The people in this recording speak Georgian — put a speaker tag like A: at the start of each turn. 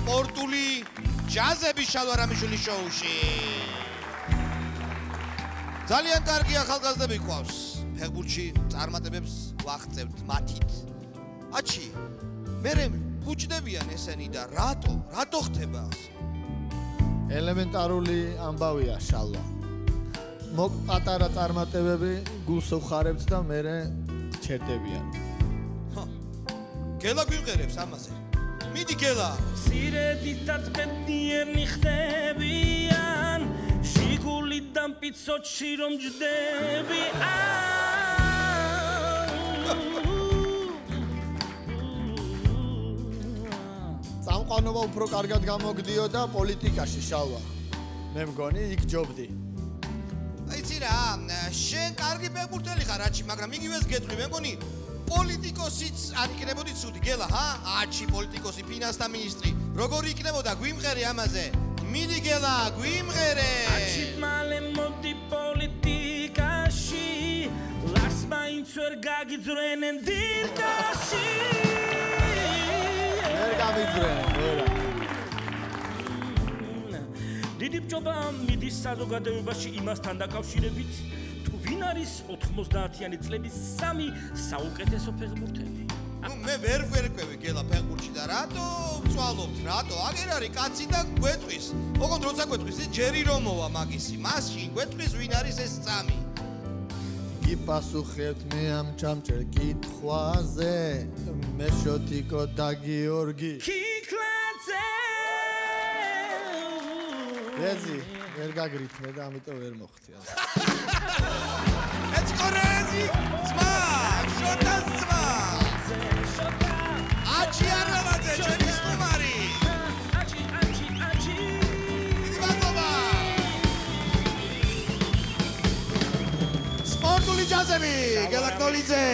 A: სპორტული ჯაზები შალვარამიშვილის შოუში. ძალიან კარგი ახალგაზრდები გვყავს. ფეხბურთში წარმატებებს ვაღწევთ მათით. აჩი, მერე ბუჭდებიან ესენი და რატო ხდება ასე?
B: ელემენტარული ამბავია შალვა. პატარა წარმატებები გულს უხარებთ და მერე ჩერდებიან.
A: გელა გვიმღერებს ამაზე. მიდი გელა.
C: სირედით და ტყებნიერნი ხდებიან, შიგულიდან პიცოჩი რომ ჯდებიან.
B: წამყვანობა უფრო კარგად გამოგდიოდა პოლიტიკაში შალვა. მე მგონი იქ ჯობდი.
A: იცი რა, შენ კარგი ფეხბურთელი ხარ აჩი, მაგრამ იგივეს გეტყვი, მე მგონი პოლიტიკოსიც არ იქნებოდი ცუდი, გელა, ჰა? აჩი პოლიტიკოსი, ფინანსთა მინისტრი. როგორი იქნებოდა, გვიმღერე ამაზე. მიდი გელა, გვიმღერე.
C: აჩი მალე მოდი პოლიტიკაში, ლას მაინც ვერ გაგიძრენენ დირკაში.
B: ვერ გამიძრენენ, ვერა.
C: დიდი ბჭობა მიდის საზოგადოებაში იმასთან დაკავშირებით, თუ ვინ არის 90-იანი წლების 3 საუკეთესო ფეხბურთელი.
A: მე ვერ ვერკვევი გელა ფეხბურთში და რატო ვწვალობთ, რატო? აგერ არის კაცი და გვეტყვის. ოღონდ როცა გვეტყვის, ჯერი რომ მოვა მაგისი, მასში გვეტყვის ვინ არის ეს 3.
B: გიპასუხებთ მე ამ ჩამჭერ კითხვაზე, მე შოთიკო და გიორგი. რეზი, ვერ გაგრითმე და ამიტომ ვერ მოხდი ასე.
A: ეცკორეზი, ძმა, შოტას ძმა. აჩი არავაძე, ჩემი სტუმარი. აჩი. დიდი მადლობა. სპორტული ჯაზები, გელა კნოლიძე.